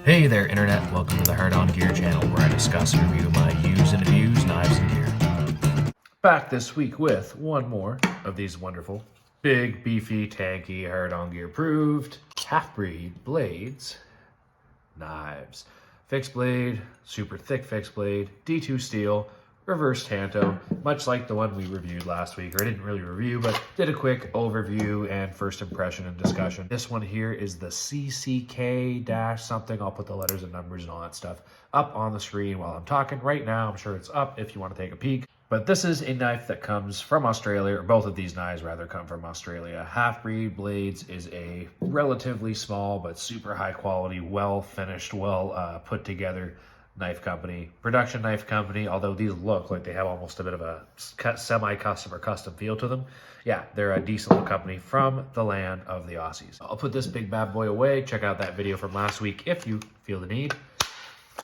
Hey there, Internet. Welcome to the Hard On Gear channel, where I discuss and review my used and abused knives and gear. Back this week with one more of these wonderful, big, beefy, tanky, Hard On Gear approved Halfbreed blades, knives. Fixed blade, super thick fixed blade, D2 steel, reverse tanto, much like the one we reviewed last week, or I didn't really review, but did a quick overview and first impression and discussion. This one here is the CCK-something. I'll put the letters and numbers and all that stuff up on the screen while I'm talking. Right now, I'm sure it's up if you want to take a peek. But this is a knife that comes from Australia, or both of these knives rather come from Australia. Halfbreed Blades is a relatively small but super high quality, well finished, well put together knife company, production knife company, although these look like they have almost a bit of a semi-custom or custom feel to them. Yeah, they're a decent little company from the land of the Aussies. I'll put this big bad boy away. Check out that video from last week if you feel the need.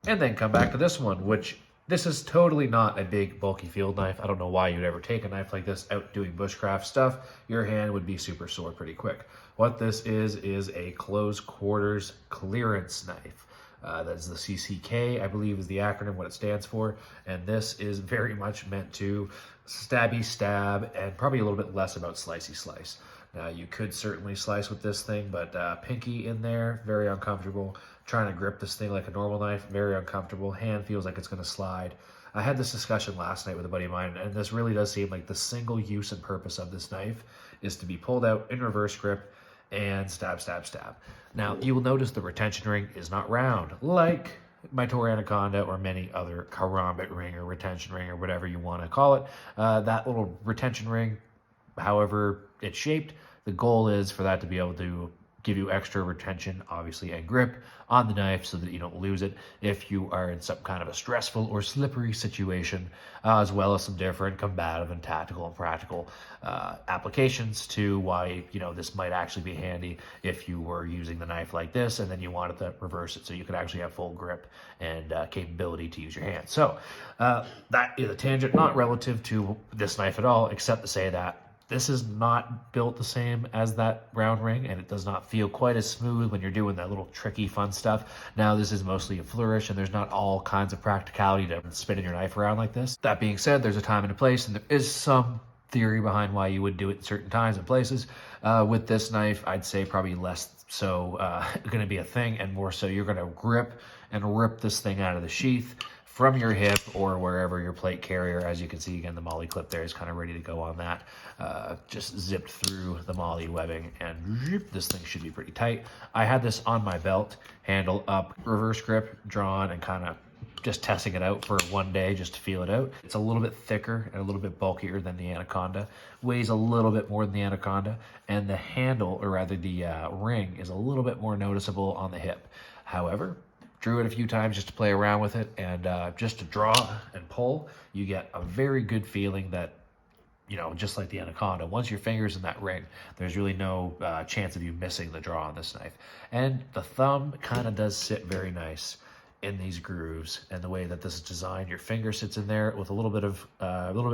And then come back to this one, which this is totally not a big bulky field knife. I don't know why you'd ever take a knife like this out doing bushcraft stuff. Your hand would be super sore pretty quick. What this is a close quarters clearance knife. That's the CCK, I believe is the acronym, what it stands for. And this is very much meant to stabby stab and probably a little bit less about slicey slice. Now you could certainly slice with this thing, but pinky in there, very uncomfortable. Trying to grip this thing like a normal knife, very uncomfortable. Hand feels like it's gonna slide. I had this discussion last night with a buddy of mine, and this really does seem like the single use and purpose of this knife is to be pulled out in reverse grip and stab, stab, stab. Now, you will notice the retention ring is not round, like my Tor Anaconda or many other karambit ring or retention ring or whatever you want to call it. That little retention ring, however it's shaped, the goal is for that to be able to give you extra retention, obviously, and grip on the knife so that you don't lose it if you are in some kind of a stressful or slippery situation, as well as some different combative and tactical and practical applications to why, this might actually be handy if you were using the knife like this and then you wanted to reverse it so you could actually have full grip and capability to use your hand. So that is a tangent, not relative to this knife at all, except to say that this is not built the same as that round ring, and it does not feel quite as smooth when you're doing that little tricky fun stuff. Now, this is mostly a flourish, and there's not all kinds of practicality to spinning your knife around like this. That being said, there's a time and a place, and there is some theory behind why you would do it in certain times and places. With this knife, I'd say probably less so going to be a thing, and more so you're going to grip and rip this thing out of the sheath from your hip or wherever your plate carrier. As you can see, again, the MOLLE clip there is kind of ready to go on that. Just zipped through the MOLLE webbing, and this thing should be pretty tight. I had this on my belt, handle up, reverse grip, drawn, and kind of just testing it out for one day just to feel it out. It's a little bit thicker and a little bit bulkier than the Anaconda, weighs a little bit more than the Anaconda, and the handle, or rather the ring, is a little bit more noticeable on the hip. However, drew it a few times just to play around with it, and just to draw and pull, you get a very good feeling that, just like the Anaconda, once your finger's in that ring, there's really no chance of you missing the draw on this knife. And the thumb kind of does sit very nice in these grooves, and the way that this is designed, your finger sits in there with a little bit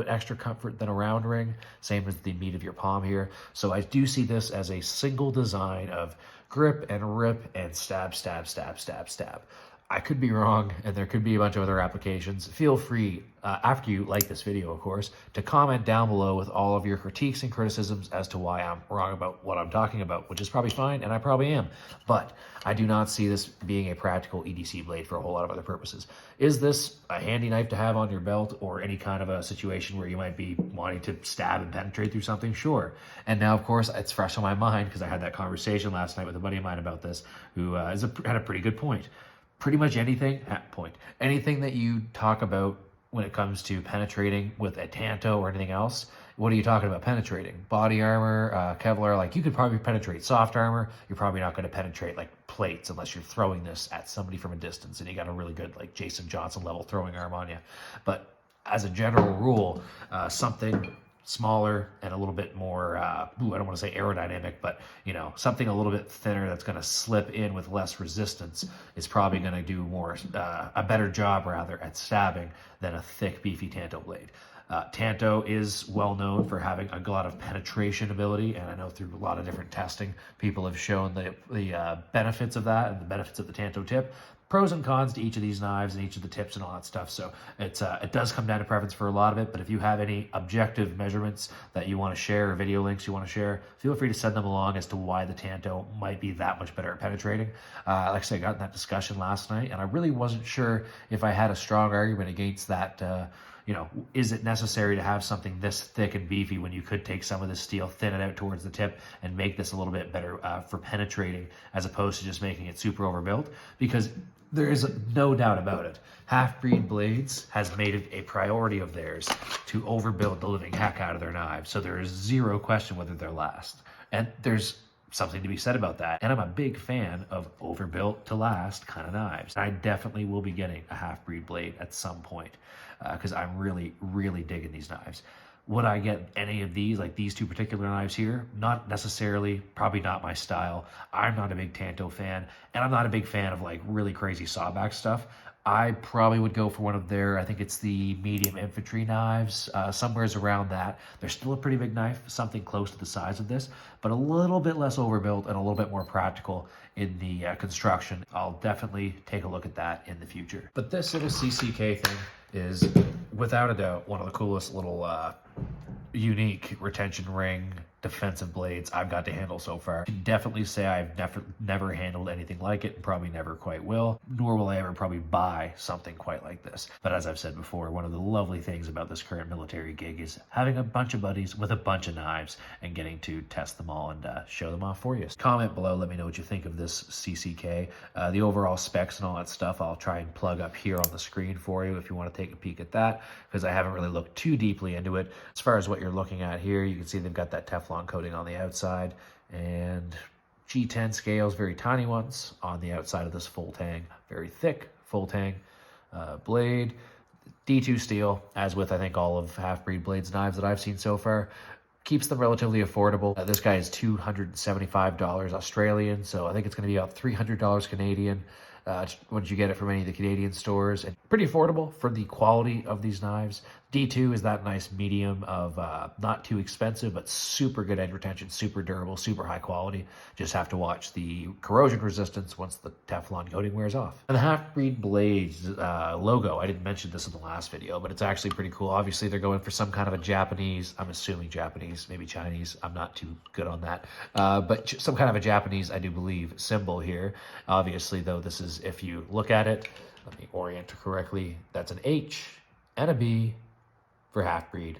extra comfort than a round ring, same as the meat of your palm here. So I do see this as a single design of grip and rip and stab, stab, stab, stab, stab. I could be wrong, and there could be a bunch of other applications. Feel free, after you like this video, of course, to comment down below with all of your critiques and criticisms as to why I'm wrong about what I'm talking about, which is probably fine, and I probably am. But I do not see this being a practical EDC blade for a whole lot of other purposes. Is this a handy knife to have on your belt or any kind of a situation where you might be wanting to stab and penetrate through something? Sure. And now, of course, it's fresh on my mind because I had that conversation last night with a buddy of mine about this who had a pretty good point. Pretty much anything that you talk about when it comes to penetrating with a tanto or anything else, what are you talking about penetrating? Body armor, Kevlar, like you could probably penetrate soft armor. You're probably not going to penetrate like plates unless you're throwing this at somebody from a distance and you got a really good like Jason Johnson level throwing arm on you. But as a general rule, something smaller and a little bit more, I don't want to say aerodynamic, but something a little bit thinner that's going to slip in with less resistance is probably going to do a better job rather at stabbing than a thick beefy tanto blade. Tanto is well known for having a lot of penetration ability, and I know through a lot of different testing, people have shown the benefits of that and the benefits of the Tanto tip. Pros and cons to each of these knives and each of the tips and all that stuff. So it does come down to preference for a lot of it, but if you have any objective measurements that you want to share or video links you want to share, feel free to send them along as to why the Tanto might be that much better at penetrating. Like I said, I got in that discussion last night, and I really wasn't sure if I had a strong argument against that. Is it necessary to have something this thick and beefy when you could take some of this steel, thin it out towards the tip, and make this a little bit better for penetrating as opposed to just making it super overbuilt? Because there is no doubt about it. Halfbreed Blades has made it a priority of theirs to overbuild the living heck out of their knives. So there is zero question whether they'll last. And there's something to be said about that. And I'm a big fan of overbuilt to last kind of knives. I definitely will be getting a Halfbreed blade at some point because I'm really, really digging these knives. Would I get any of these, like these two particular knives here? Not necessarily, probably not my style. I'm not a big Tanto fan, and I'm not a big fan of like really crazy sawback stuff. I probably would go for one of their, I think it's the medium infantry knives, somewhere's around that. They're still a pretty big knife, something close to the size of this, but a little bit less overbuilt and a little bit more practical in the construction. I'll definitely take a look at that in the future. But this little CCK thing is, without a doubt, one of the coolest little unique retention ring defensive blades I've got to handle so far. I can definitely say I've never handled anything like it, and probably never quite will, nor will I ever probably buy something quite like this. But as I've said before, one of the lovely things about this current military gig is having a bunch of buddies with a bunch of knives and getting to test them all and show them off for you. Comment below, let me know what you think of this CCK. The overall specs and all that stuff I'll try and plug up here on the screen for you if you want to take a peek at that, because I haven't really looked too deeply into it. As far as what you're looking at here, you can see they've got that Teflon coating on the outside and G10 scales, very tiny ones on the outside of this full tang, very thick full tang blade. D2 steel, as with I think all of Halfbreed Blades knives that I've seen so far, keeps them relatively affordable. This guy is $275 Australian, so I think it's going to be about $300 Canadian once you get it from any of the Canadian stores. And pretty affordable for the quality of these knives. D2 is that nice medium of not too expensive, but super good edge retention, super durable, super high quality. Just have to watch the corrosion resistance once the Teflon coating wears off. And the Halfbreed Blades logo, I didn't mention this in the last video, but it's actually pretty cool. Obviously, they're going for some kind of a Japanese, I'm assuming Japanese, maybe Chinese, I'm not too good on that, but some kind of a Japanese, I do believe, symbol here. Obviously, though, this is, if you look at it, let me orient it correctly, that's an H and a B for Halfbreed.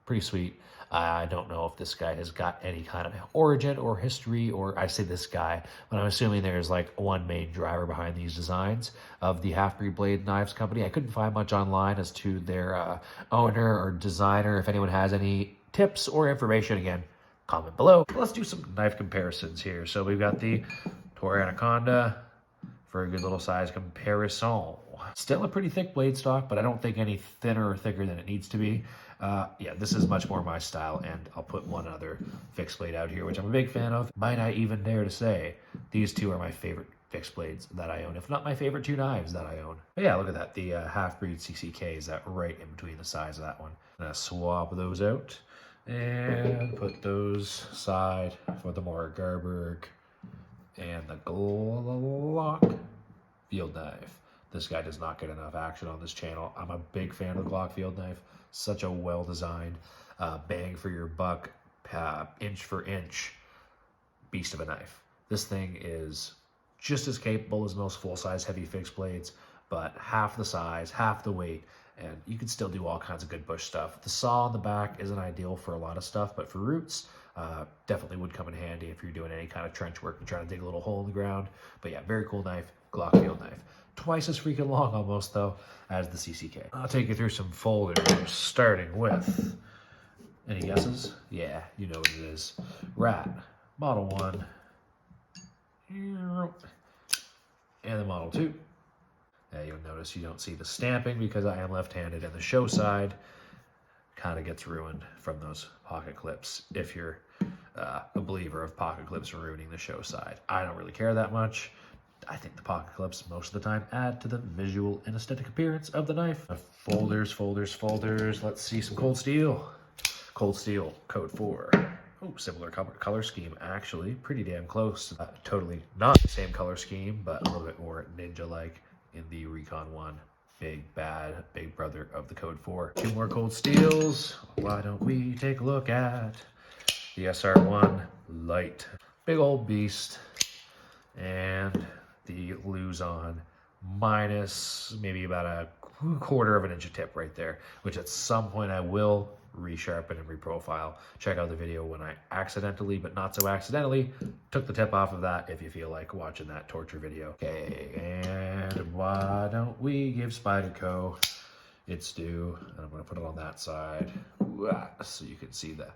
Pretty sweet. I don't know if this guy has got any kind of origin or history, or I say this guy, but I'm assuming there's like one main driver behind these designs of the Halfbreed Blade Knives Company. I couldn't find much online as to their owner or designer. If anyone has any tips or information, again, comment below. Let's do some knife comparisons here. So we've got the Toray Anaconda for a good little size comparison. Still a pretty thick blade stock, but I don't think any thinner or thicker than it needs to be. Yeah, this is much more my style, and I'll put one other fixed blade out here, which I'm a big fan of. Might I even dare to say these two are my favorite fixed blades that I own, if not my favorite two knives that I own. But yeah, look at that. The Halfbreed CCK is that right in between the size of that one. I'm gonna swap those out and put those aside for the more Garberg and the Glock field knife. This guy does not get enough action on this channel. I'm a big fan of the Glock field knife. Such a well-designed, bang for your buck, inch for inch beast of a knife. This thing is just as capable as most full-size heavy fixed blades, but half the size, half the weight, and you can still do all kinds of good bush stuff. The saw on the back isn't ideal for a lot of stuff, but for roots, definitely would come in handy if you're doing any kind of trench work and trying to dig a little hole in the ground. But yeah, very cool knife, Glock field knife. Twice as freaking long almost, though, as the CCK. I'll take you through some folders, starting with, any guesses? Yeah, you know what it is. Rat, Model 1, and the Model 2. You'll notice you don't see the stamping because I am left-handed, and the show side kind of gets ruined from those pocket clips if you're a believer of pocket clips ruining the show side. I don't really care that much. I think the pocket clips most of the time add to the visual and aesthetic appearance of the knife. Folders, folders, folders. Let's see some cold steel. Cold steel, code 4. Oh, similar color scheme, actually. Pretty damn close. Totally not the same color scheme, but a little bit more ninja-like in the Recon 1. Big bad, big brother of the code 4. 2 more cold steels. Why don't we take a look at the SR1 Light. Big old beast. And the Luzon minus maybe about a quarter of an inch of tip right there, which at some point I will resharpen and reprofile. Check out the video when I accidentally, but not so accidentally, took the tip off of that if you feel like watching that torture video. Okay, and why don't we give Spyderco its due? And I'm gonna put it on that side so you can see the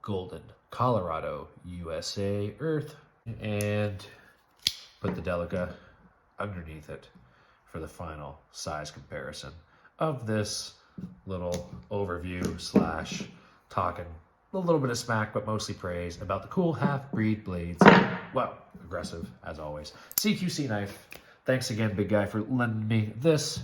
golden Colorado, USA Earth, and put the Delica underneath it for the final size comparison of this little overview slash talking a little bit of smack, but mostly praise about the cool Halfbreed blades. Well, aggressive as always. CQC knife. Thanks again, big guy, for lending me this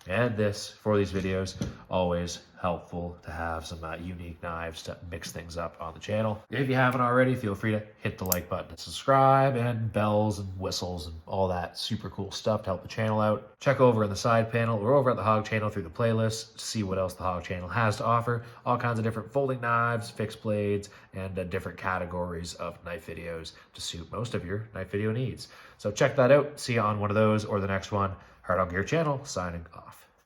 and this for these videos. Always helpful to have some unique knives to mix things up on the channel. If you haven't already, feel free to hit the like button and subscribe, and bells and whistles and all that super cool stuff to help the channel out. Check over in the side panel or over at the Hog channel through the playlist to see what else the Hog channel has to offer. All kinds of different folding knives, fixed blades, and different categories of knife videos to suit most of your knife video needs. So check that out. See you on one of those or the next one. Hard on Gear channel, signing off.